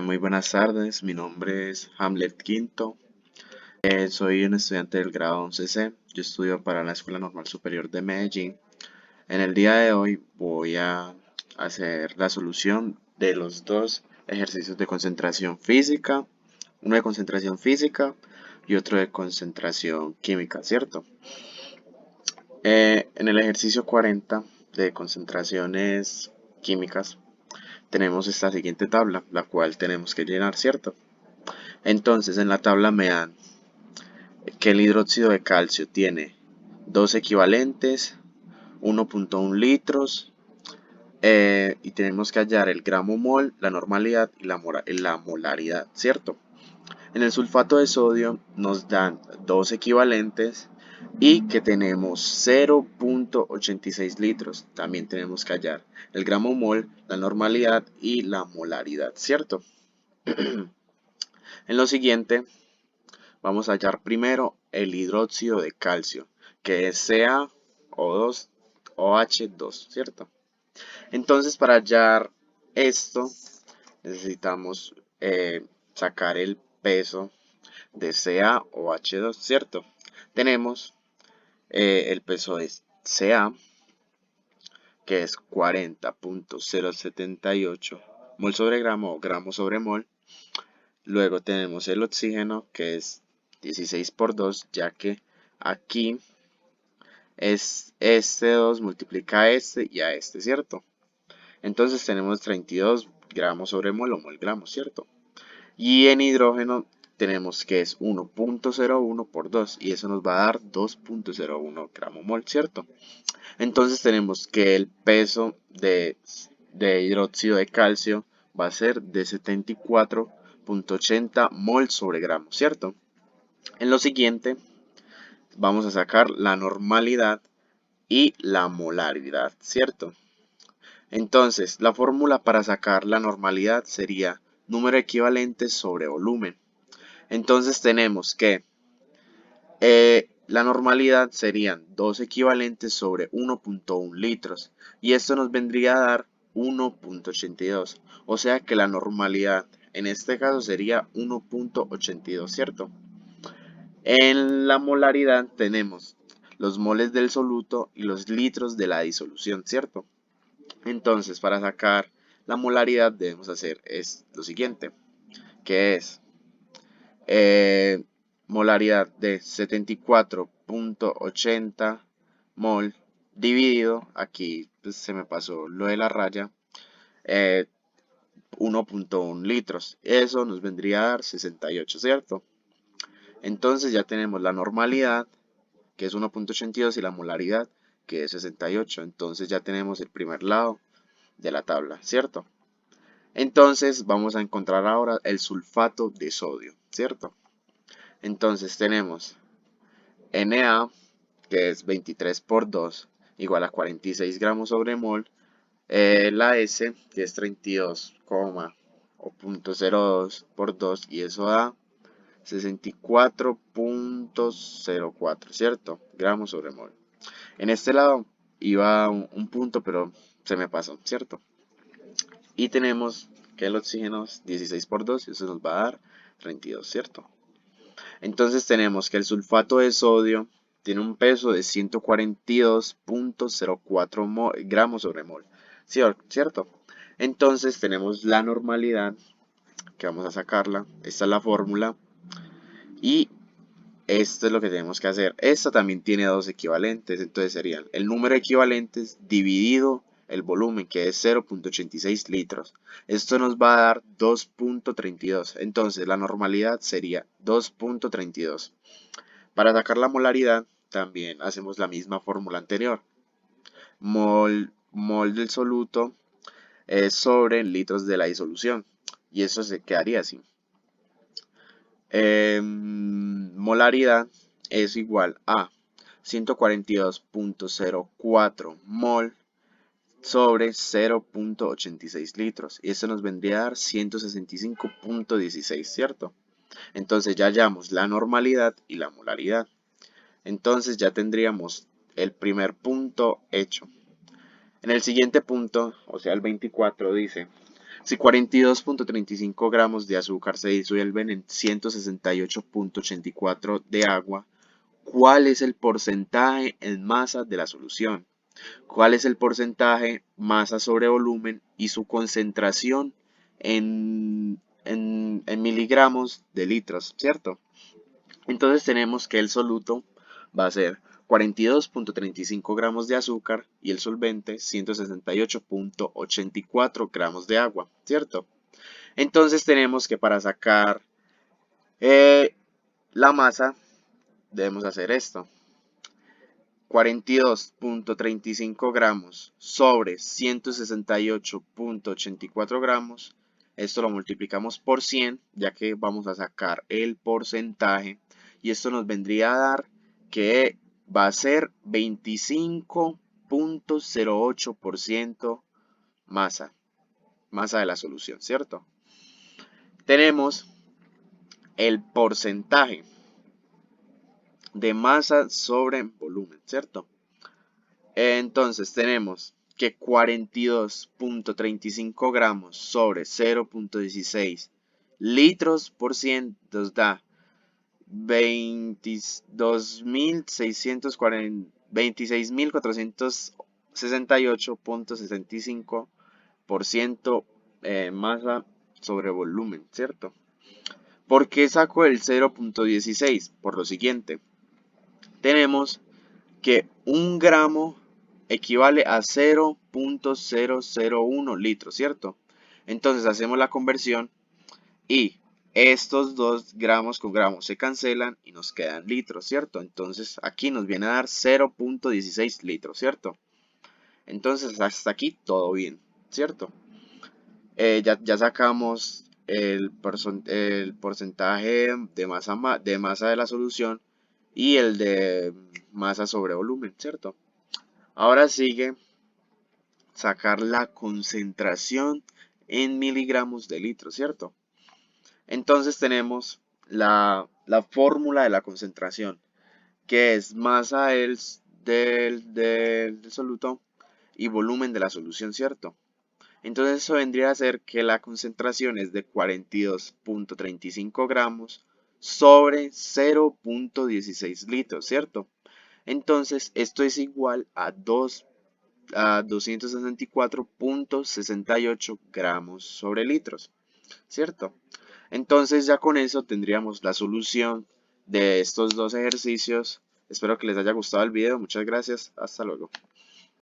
Muy buenas tardes, mi nombre es Hamlet Quinto, soy un estudiante del grado 11C, yo estudio para la Escuela Normal Superior de Medellín. En el día de hoy voy a hacer la solución de los dos ejercicios de concentración física, uno de concentración física y otro de concentración química, ¿cierto? En el ejercicio 40 de concentraciones químicas tenemos esta siguiente tabla, la cual tenemos que llenar, ¿cierto? Entonces en la tabla me dan que el hidróxido de calcio tiene dos equivalentes, 1.1 litros, y tenemos que hallar el gramo mol, la normalidad y la molaridad, ¿cierto? En el sulfato de sodio nos dan dos equivalentes y que tenemos 0.86 litros. También tenemos que hallar el gramo mol, la normalidad y la molaridad, ¿cierto? En lo siguiente vamos a hallar primero el hidróxido de calcio, que es CaO2 OH2, ¿cierto? Entonces, para hallar esto, necesitamos sacar el peso de CaOH2, ¿cierto? Tenemos el peso de Ca, que es 40.078 mol sobre gramo o gramo sobre mol. Luego tenemos el oxígeno, que es 16 por 2, ya que aquí es este 2 multiplica a este y a este, ¿cierto? Entonces tenemos 32 gramos sobre mol o mol gramos, ¿cierto? Y en hidrógeno tenemos que es 1.01 por 2 y eso nos va a dar 2.01 gramo mol, ¿cierto? Entonces tenemos que el peso de hidróxido de calcio va a ser de 74.80 mol sobre gramo, ¿cierto? En lo siguiente vamos a sacar la normalidad y la molaridad, ¿cierto? Entonces, la fórmula para sacar la normalidad sería número equivalente sobre volumen. Entonces tenemos que la normalidad serían 2 equivalentes sobre 1.1 litros y esto nos vendría a dar 1.82. O sea que la normalidad en este caso sería 1.82, ¿cierto? En la molaridad tenemos los moles del soluto y los litros de la disolución, ¿cierto? Entonces, para sacar la molaridad debemos hacer lo siguiente, que es eh, molaridad de 74.80 mol dividido, aquí pues, se me pasó lo de la raya, 1.1 litros. Eso nos vendría a dar 68, ¿cierto? Entonces ya tenemos la normalidad, que es 1.82, y la molaridad, que es 68. Entonces ya tenemos el primer lado de la tabla, ¿cierto? Entonces vamos a encontrar ahora el sulfato de sodio, ¿cierto? Entonces tenemos Na, que es 23 por 2, igual a 46 gramos sobre mol. La S, que es 32, o 0.02 por 2, y eso da 64.04, ¿cierto? Gramos sobre mol. En este lado iba un punto, pero se me pasó, ¿cierto? Y tenemos que el oxígeno es 16 por 2 y eso nos va a dar 32, ¿cierto? Entonces tenemos que el sulfato de sodio tiene un peso de 142.04 gramos sobre mol, ¿cierto? Entonces tenemos la normalidad, que vamos a sacarla. Esta es la fórmula. Y esto es lo que tenemos que hacer. Esta también tiene dos equivalentes, entonces serían el número de equivalentes dividido el volumen, que es 0.86 litros. Esto nos va a dar 2.32. Entonces la normalidad sería 2.32. Para sacar la molaridad también hacemos la misma fórmula anterior. Mol del soluto es sobre litros de la disolución. Y eso se quedaría así. Molaridad es igual a 142.04 mol sobre 0.86 litros. Y eso nos vendría a dar 165.16, ¿cierto? Entonces ya hallamos la normalidad y la molaridad. Entonces ya tendríamos el primer punto hecho. En el siguiente punto, o sea el 24, dice Si 42.35 gramos de azúcar se disuelven en 168.84 de agua, ¿cuál es el porcentaje en masa de la solución? ¿Cuál es el porcentaje masa sobre volumen y su concentración en miligramos de litros, ¿cierto? Entonces tenemos que el soluto va a ser 42.35 gramos de azúcar y el solvente 168.84 gramos de agua, ¿cierto? Entonces tenemos que para sacar la masa debemos hacer esto. 42.35 gramos sobre 168.84 gramos. Esto lo multiplicamos por 100, ya que vamos a sacar el porcentaje. Y esto nos vendría a dar que va a ser 25.08% masa de la solución, ¿cierto? Tenemos el porcentaje de masa sobre volumen, ¿cierto? Entonces tenemos que 42.35 gramos sobre 0.16 litros por 100 nos da 26.468.65% masa sobre volumen, ¿cierto? ¿Por qué saco el 0.16? Por lo siguiente, tenemos que 1 gramo equivale a 0.001 litros, ¿cierto? Entonces hacemos la conversión y estos 2 gramos con gramos se cancelan y nos quedan litros, ¿cierto? Entonces aquí nos viene a dar 0.16 litros, ¿cierto? Entonces hasta aquí todo bien, ¿cierto? Ya sacamos el porcentaje de masa de la solución y el de masa sobre volumen, ¿cierto? Ahora sigue sacar la concentración en miligramos de litro, ¿cierto? Entonces tenemos la fórmula de la concentración, que es masa del soluto y volumen de la solución, ¿cierto? Entonces eso vendría a ser que la concentración es de 42.35 gramos sobre 0.16 litros, ¿cierto? Entonces esto es igual a 264.68 gramos sobre litros, ¿cierto? Entonces ya con eso tendríamos la solución de estos dos ejercicios. Espero que les haya gustado el video. Muchas gracias. Hasta luego.